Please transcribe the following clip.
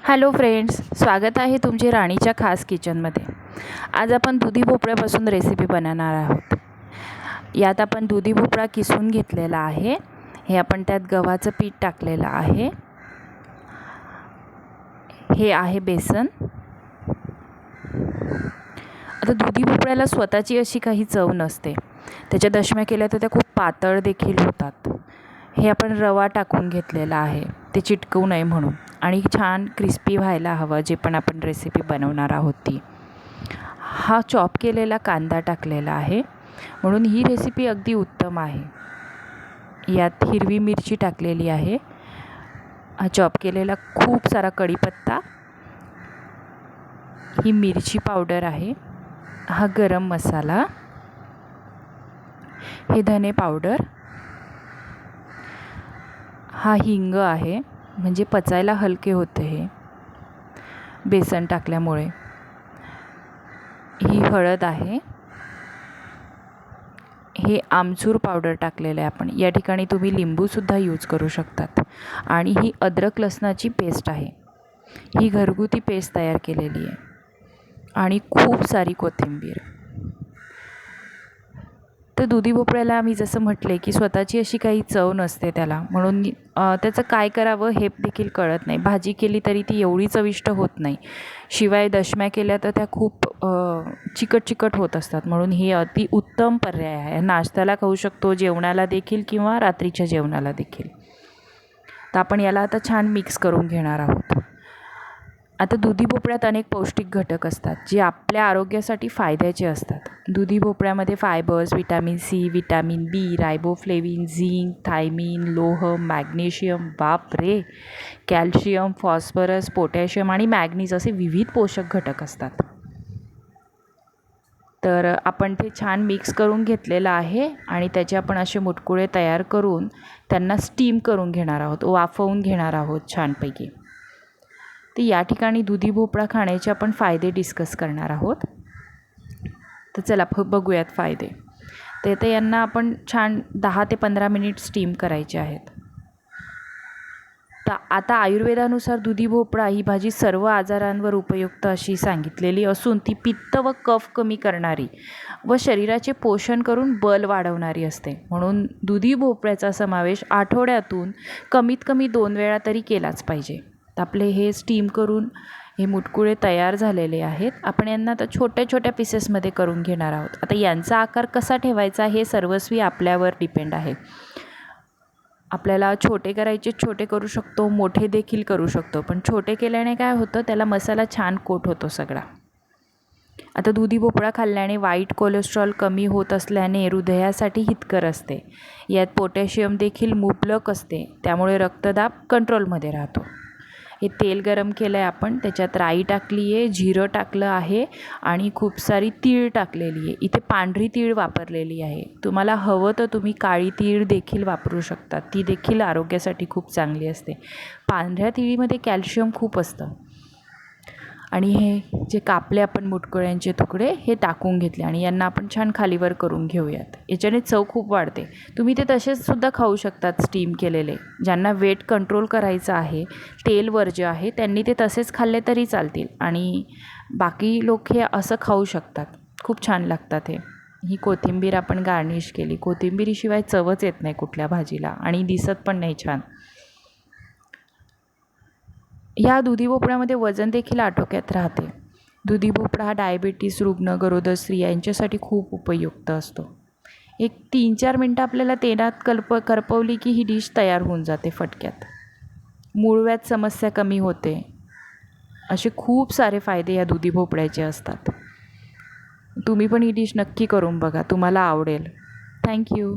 Hello friends, स्वागत आहे तुमचे राणीच्या खास किचनमध्ये। आज आपण दुधी भोपळ्यापासून रेसिपी बनवणार आहोत। यात आपण दुधी भोपळा किसून घेतलेला आहे। हे आपण त्यात गव्हाचं पीठ टाकलेलं आहे। हे आहे बेसन। आता दुधी भोपळ्याला स्वतःची अशी काही चव नसते। त्याच्या दशम्या केल्या तर त्या खूप पातळ देखील होतात। हे आपण रवा टाकून घेतलेला आहे ते चिटकू नये म्हणून, आणि छान क्रिस्पी व्हायला हवं जे पण आपण रेसिपी बनवणार आहोत ती। हा चॉप केलेला कांदा टाकलेला आहे म्हणून ही रेसिपी अगदी उत्तम आहे। यात हिरवी मिरची टाकलेली आहे। हा चॉप केलेला खूप सारा कढीपत्ता, ही मिरची पावडर आहे, हा गरम मसाला, हे धने पावडर, हा हिंग आहे म्हणजे पचायला हलके होते हे बेसन टाकल्यामुळे, ही हळद आहे, हे आमचूर पावडर टाकलेले आहे आपण। या ठिकाणी तुम्ही लिंबू सुद्धा यूज करू शकतात। आणि ही अद्रक लसणाची पेस्ट आहे, ही घरगुती पेस्ट तयार केलेली आहे, आणि खूप सारी कोथिंबीर। तर दुधी भोपळ्याला आम्ही जसं म्हटले की स्वतःची अशी काही चव नसते त्याला, म्हणून त्याचं काय करावं हे देखील कळत नाही। भाजी केली तरी ती एवढी चविष्ट होत नाही, शिवाय दशम्या केल्या तर त्या खूप चिकट चिकट होत असतात। म्हणून हे अति उत्तम पर्याय आहे। नाश्त्याला खाऊ शकतो, जेवणाला देखील किंवा रात्रीच्या जेवणाला देखील। तर आपण याला आता छान मिक्स करून घेणार आहोत। आता दुधी भोपळ्यात अनेक पौष्टिक घटक असतात जे आपल्या आरोग्यासाठी फायद्याचे असतात। दुधी भोपळ्यामध्ये फायबर्स, विटॅमिन सी, विटॅमिन बी, रायबोफ्लेविन, झिंक, थायमिन, लोह, मॅग्नेशियम, बापरे, कॅल्शियम, फॉस्फरस, पोटॅशियम आणि मॅग्नीज असे विविध पोषक घटक असतात। तर आपण ते छान मिक्स करून घेतलेलं आहे आणि त्याचे आपण असे मुटकुळे तयार करून त्यांना स्टीम करून घेणार आहोत, वाफवून घेणार आहोत छानपैकी। तर या ठिकाणी दुधी भोपळा खाण्याचे आपण फायदे डिस्कस करणार आहोत। तर चला बघूयात फायदे। तर यांना आपण छान 10 ते 15 मिनिट स्टीम करायचे आहेत। तर आता आयुर्वेदानुसार दुधी भोपळा ही भाजी सर्व आजारांवर उपयुक्त अशी सांगितलेली असून ती पित्त व कफ कमी करणारी व शरीराचे पोषण करून बल वाढवणारी असते। म्हणून दुधी भोपळ्याचा समावेश आठवड्यातून कमीत कमी 2 वेळा तरी केलाच पाहिजे। तर आपले हे स्टीम करून हे मुटकुळे तयार झालेले आहेत। आपण यांना आता छोट्या छोट्या पीसेसमध्ये करून घेणार आहोत। आता यांचा आकार कसा ठेवायचा हे सर्वस्वी आपल्यावर डिपेंड आहे। आपल्याला छोटे करायचे छोटे करू शकतो, मोठे देखील करू शकतो, पण छोटे केल्याने काय होतं त्याला मसाला छान कोट होतो सगळा। आता दुधी भोपळा खाल्ल्याने वाईट कोलेस्ट्रॉल कमी होत असल्याने हृदयासाठी हितकर असते। यात पोटॅशियम देखील मुबलक असते, त्यामुळे रक्तदाब कंट्रोलमध्ये राहतो। हे तेल गरम केलं आहे आपण, त्याच्यात राई टाकली आहे, जिरं टाकलं आहे आणि खूप सारी तीळ टाकलेली आहे। इथे पांढरी तीळ वापरलेली आहे, तुम्हाला हवं तर तुम्ही काळी तीळ देखील वापरू शकता, ती देखील आरोग्यासाठी खूप चांगली असते। पांढऱ्या तीळीमध्ये कॅल्शियम खूप असतं। आणि हे जे कापले आपण मुटकुळ्यांचे तुकडे हे टाकून घेतले आणि यांना आपण छान खालीवर करून घेऊयात। याच्याने चव खूप वाढते। तुम्ही ते तसेच सुद्धा खाऊ शकतात स्टीम केलेले। ज्यांना वेट कंट्रोल करायचं आहे, तेल वर्ज्य आहे, त्यांनी ते तसेच खाल्ले तरी चालतील, आणि बाकी लोक हे असं खाऊ शकतात, खूप छान लागतात हे। ही कोथिंबीर आपण गार्निश केली, कोथिंबीरीशिवाय चवच येत नाही कुठल्या भाजीला आणि दिसत पण नाही छान। ह्या दुधी भोपळ्यामध्ये वजन देखील आटोक्यात राहते। दुधी भोपळा हा डायबिटीस रुग्ण, गरोदर स्त्रिया यांच्यासाठी खूप उपयुक्त असतो। एक 3-4 मिनटं आपल्याला तेलात करपवली की ही डिश तयार होऊन जाते फटक्यात। मूळव्याध समस्या कमी होते, असे खूप सारे फायदे या दुधी भोपळ्याचे असतात। तुम्ही पण ही डिश नक्की करून बघा, तुम्हाला आवडेल। थँक्यू।